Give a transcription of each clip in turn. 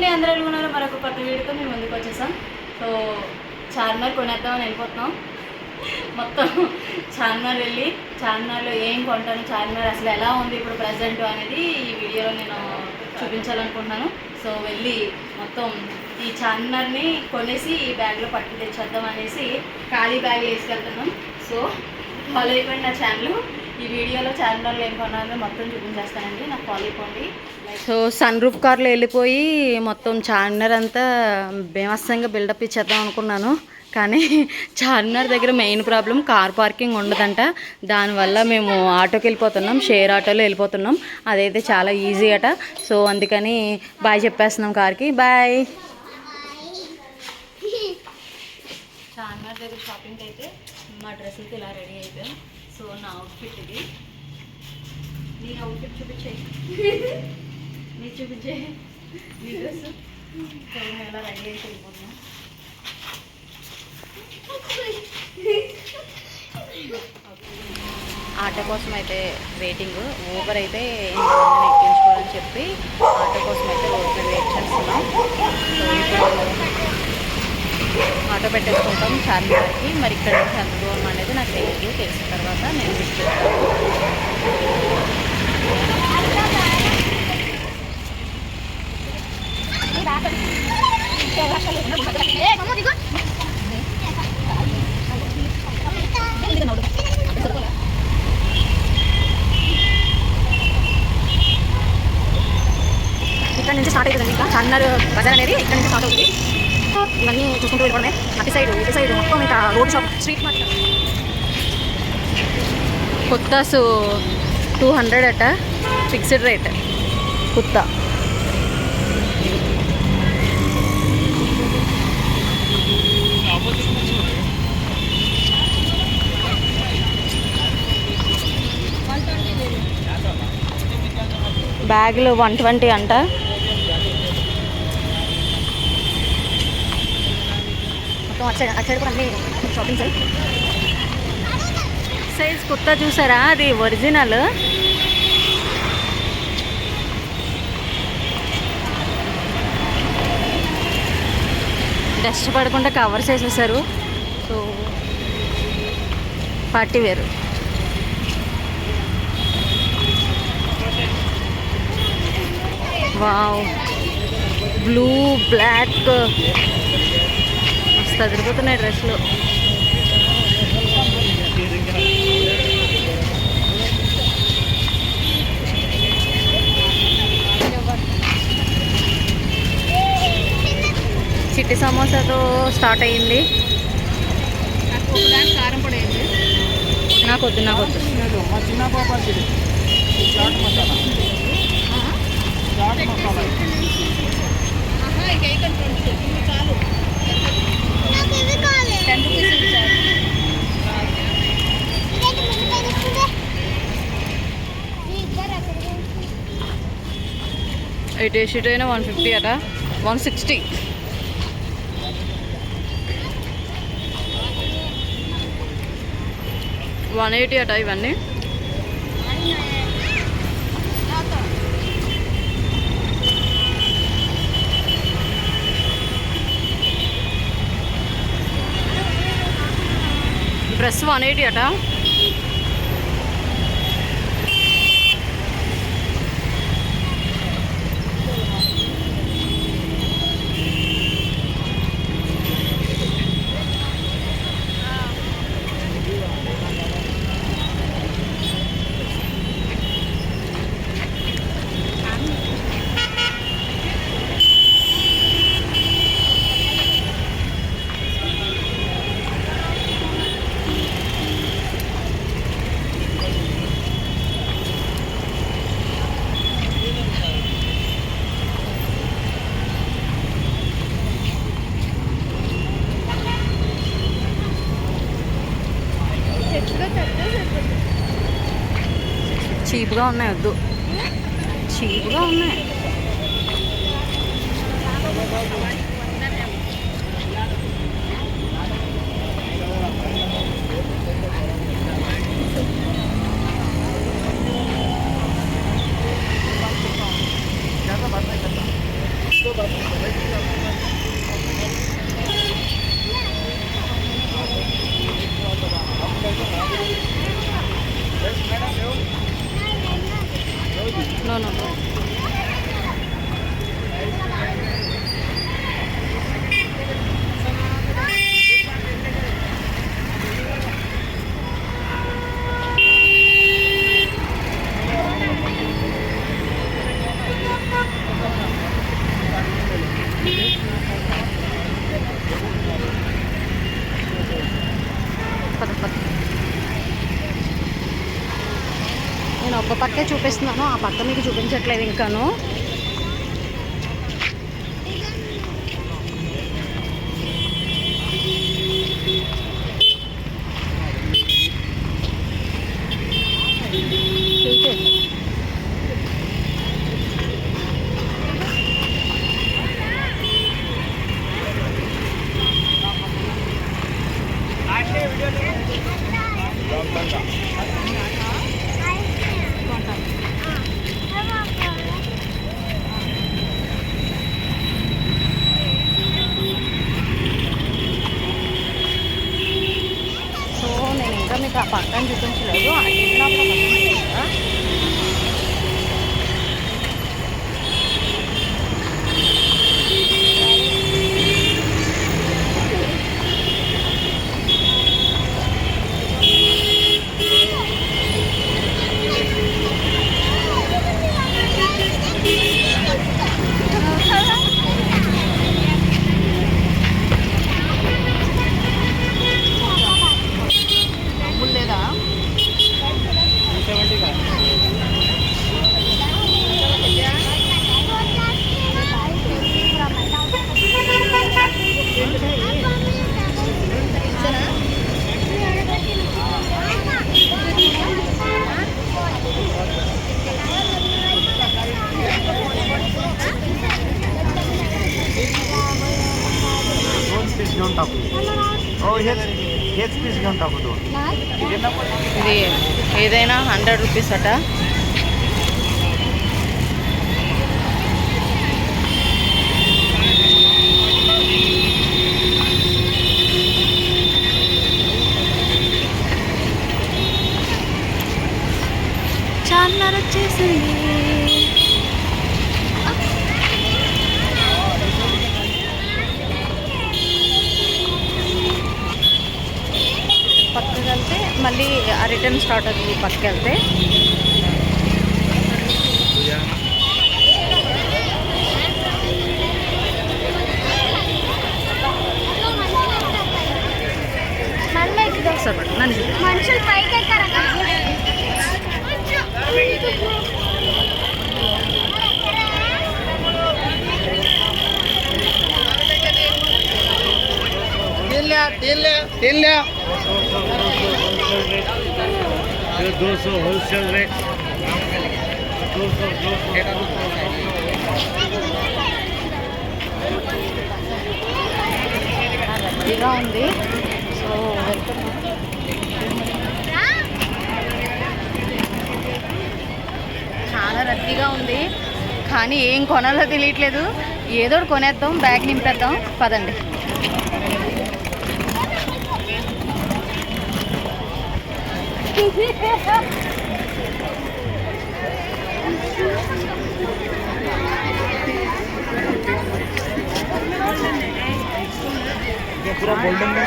అండి, అందరూ ఎలాగున్నారో మరొక కొత్త వీడియోతో మేము ముందుకు వచ్చేసాం. సో చార్మినార్ కొనేద్దామని వెళ్ళిపోతున్నాం. మొత్తం చార్మినార్ వెళ్ళి చార్మినార్లో ఏం కొంటాను, చార్మినార్ అసలు ఎలా ఉంది ఇప్పుడు ప్రజెంట్ అనేది ఈ వీడియోలో నేను చూపించాలనుకుంటున్నాను. సో వెళ్ళి మొత్తం ఈ చార్మినార్ని కొనేసి ఈ బ్యాగ్లో పట్టుకు తెచ్చేద్దాం అనేసి ఖాళీ బ్యాగ్ వేసుకెళ్తున్నాం. సో ఫాలో అయిపోయింది నా ఛానల్. ఈ వీడియోలో చార్మినార్లో ఏం కొనాలో మొత్తం చూపించేస్తానండి, నాకు ఫాలో అయిపోండి. సో సన్ రూఫ్ కార్లో వెళ్ళిపోయి మొత్తం చార్మినార్ అంతా బేమస్సంగా బిల్డప్ ఇచ్చేద్దాం అనుకున్నాను. కానీ చార్మినార్ దగ్గర మెయిన్ ప్రాబ్లం కార్ పార్కింగ్ ఉండదంట. దానివల్ల మేము ఆటోకి వెళ్ళిపోతున్నాం, షేర్ ఆటోలో వెళ్ళిపోతున్నాం. అదైతే చాలా ఈజీ అట. సో అందుకని బాయ్ చెప్పేస్తున్నాం కార్కి. బాయ్. చార్మినార్ దగ్గర షాపింగ్కి అయితే మా డ్రెస్సులకి ఇలా రెడీ అయిపోయాం. సో నా అవుట్ఫిట్ ఇది. నీ అవుట్ఫిట్ చూపించేయి, నీ చూపించేయి నీ డ్రెస్. సో మేము ఇలా రెడీ అయితే వెళ్ళిపోతున్నాం. ఆటో కోసం అయితే వెయిటింగ్. ఊబర్ అయితే ఇంతమందిని ఎక్కించుకోవాలని చెప్పి ఆటో కోసం అయితే రోడ్ మీద వెయిట్ చేస్తున్నాం. సో ఇప్పుడు ఆటో పెట్టేసుకుంటాం చార్మినార్కి. మరి ఇక్కడ నుంచి ఎంత దూరం అనేది నాకు తెలియదు, తెలిసిన తర్వాత నేను విజిట్ చేస్తాను. ఇక్కడ నుంచి స్టార్ట్ అవుతుంది. ఇంకా చార్మినార్ బజార్ అనేది ఇక్కడ నుంచి స్టార్ట్ అవుతుంది. ఇవన్నీ చూసుకుంటూ వెళ్ళిపోయి అటు సైడ్ ఇటు సైడ్ మొత్తం ఇంకా రోడ్ షాప్ స్ట్రీట్ మార్కెట్. కుత్తాసు 200 అట ఫిక్స్డ్ రేట్. కుత్తా బ్యాగులు 120 అంట. మొత్తం అటు సైడ్ కూడా అన్ని షాపింగ్ సైజ్ కుర్తా చూసారా, అది ఒరిజినల్. డస్ట్ పడకుండా కవర్స్ వేసేసారు. సో పార్టీ వేరు. వావ్, బ్లూ బ్లాక్ మస్తు అదిరిపోతున్నాయి డ్రెస్లు. చిట్టి సమోసాతో స్టార్ట్ అయ్యింది. కారం పొడి అయింది. నాకు వద్దు, నాకు వద్దు. ఎయిట్ షీట్ అయినా 150 అట, 160. $180 అట ఇవన్నీ. డ్రెస్ 180 అట. చీప్గా ఉన్నాయి, వద్దు. చీప్గా ఉన్నాయి. No, no, no. నేను ఒక పక్కే చూపిస్తున్నాను, ఆ పక్క మీకు చూపించట్లేదు ఇంకాను. మీకు ఆ పక్కన చూపించలేదు, ఆ టీవీలో పక్కన ఇది ఏదైనా 100 రూపీస్ అట. చార్మినార్ వచ్చేసింది. పక్కకి వెళ్తే మళ్ళీ ఆ రిటర్న్ స్టార్ట్ అవుతుంది. పక్కకి వెళ్తే మనుషులు పైకి ఎక్కారు. तीन लिया 200 होलसेल रेट 200 ఇలా ఉంది. సో చాలా రద్దీగా ఉంది, కానీ ఏం కొనాలో తెలియట్లేదు. ఏదో కొనేద్దాం, బ్యాగ్ నింపేద్దాం, పదండి. पूरा गोल्डन में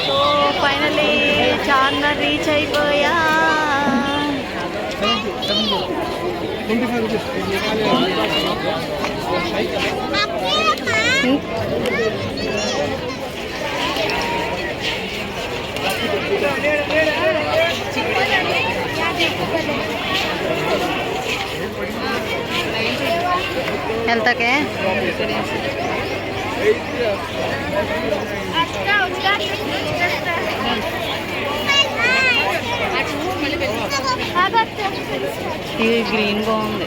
సో ఫైనలీ చార్మినార్ రీచ్ అయిపోయా. ఎంతకే? ఇది గ్రీన్ బాగుంది.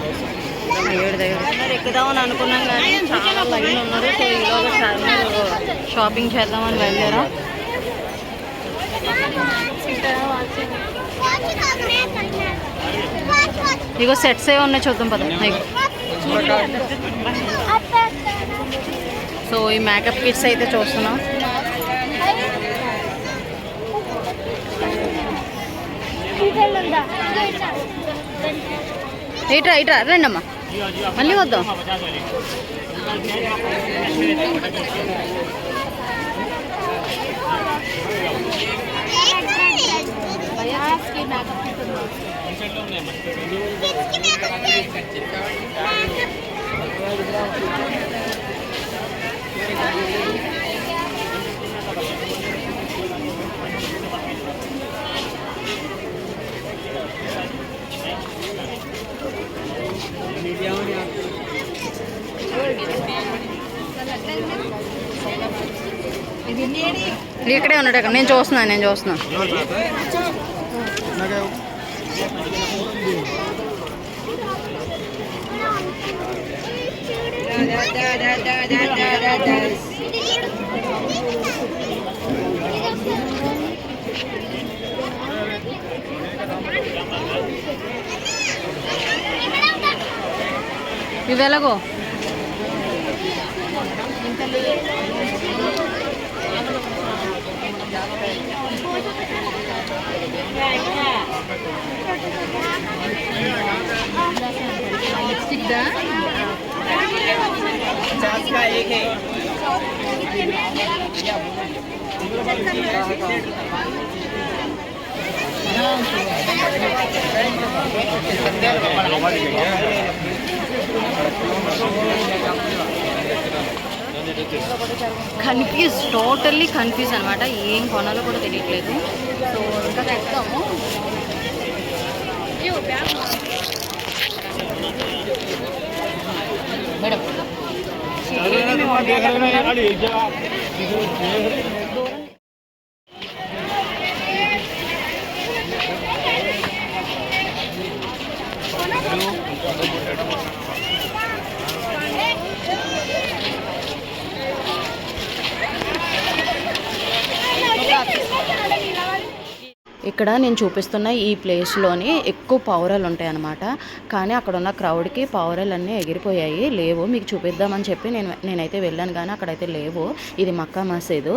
7 దగ్గర ఎక్కుదామని అనుకున్నాం కానీ చాలా లైన్ ఉన్నారు. సో ఈలోగా చార్మినార్ షాపింగ్ చేద్దామని వెళ్ళారా. ఇగో సెట్స్ ఏ ఉన్నాయి, చూద్దాం పద. సో ఈ మేకప్ కిట్స్ అయితే చూస్తున్నాం. ఇట్రా ఇట్రా రండి అమ్మా, మళ్ళీ వద్దాం. ఇక్కడే ఉన్నాడు. అక్కడ నేను చూస్తున్నాను. ఇవి ఎలాగో టోటల్లీ కన్ఫ్యూజ్ అనమాట. ఏం కొనాలో కూడా తెలియట్లేదు. సో ఇంకా చెప్తాము. మేడం ఇక్కడ నేను చూపిస్తున్న ఈ ప్లేస్లోని ఎక్కువ పావురాలు ఉంటాయి అన్నమాట. కానీ అక్కడ ఉన్న క్రౌడ్కి పావురాలన్నీ ఎగిరిపోయాయి, లేవు. మీకు చూపిద్దామని చెప్పి నేనైతే వెళ్ళాను కానీ అక్కడైతే లేవు. ఇది మక్కా మసీదు.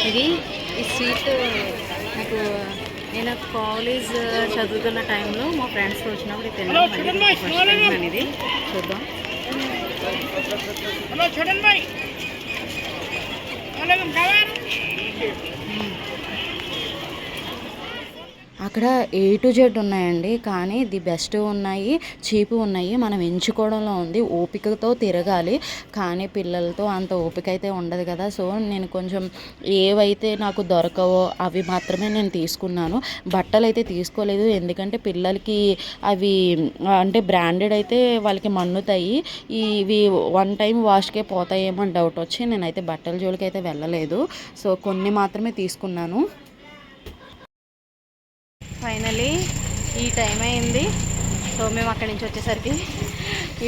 ఇది ఈ స్వీట్ నాకు నేను కాలేజ్ చదువుతున్న టైంలో మా ఫ్రెండ్స్తో వచ్చినప్పుడు తిన్నాను. ఫస్ట్ టైం అనేది చూద్దాం. అక్కడ A to Z ఉన్నాయండి, కానీ ది బెస్ట్ ఉన్నాయి, చీప్ ఉన్నాయి. మనం ఎంచుకోవడంలో ఉంది. ఓపికతో తిరగాలి, కానీ పిల్లలతో అంత ఓపిక అయితే ఉండదు కదా. సో నేను కొంచెం ఏవైతే నాకు దొరకవో అవి మాత్రమే నేను తీసుకున్నాను. బట్టలు అయితే తీసుకోలేదు, ఎందుకంటే పిల్లలకి అవి అంటే బ్రాండెడ్ అయితే వాళ్ళకి మన్నుతాయి. ఇవి వన్ టైం వాష్కే పోతాయేమో అని డౌట్ వచ్చి నేనైతే బట్టల జోలికి అయితే వెళ్ళలేదు. సో కొన్ని మాత్రమే తీసుకున్నాను. ఫైనలీ ఈ టైం అయింది. సో మేము అక్కడి నుంచి వచ్చేసరికి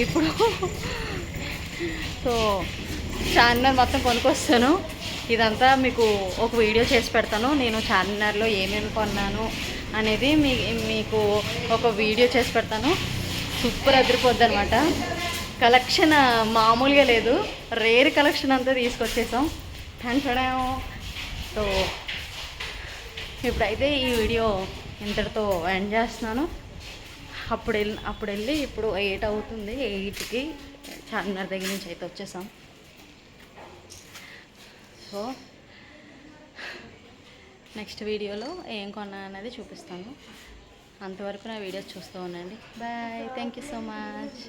ఇప్పుడు సో చార్మినార్ మొత్తం కొనుక్కొస్తాను. ఇదంతా మీకు ఒక వీడియో చేసి పెడతాను. నేను చార్మినార్లో ఏమేమి కొన్నాను అనేది మీకు ఒక వీడియో చేసి పెడతాను. సూపర్ అదిరిపోద్ది అనమాట. కలెక్షన్ మామూలుగా లేదు, రేర్ కలెక్షన్ అంతా తీసుకొచ్చేసాం. సో ఇప్పుడైతే ఈ వీడియో ఇంతటితో ఎండ్ చేస్తున్నాను. అప్పుడు వెళ్ళి ఇప్పుడు 8 అవుతుంది. 8కి చార్మినార్ దగ్గర నుంచి అయితే వచ్చేసాం. సో నెక్స్ట్ వీడియోలో ఏం కొన్నా అనేది చూపిస్తాను. అంతవరకు నా వీడియోస్ చూస్తూ ఉండండి. Bye, thank you so much.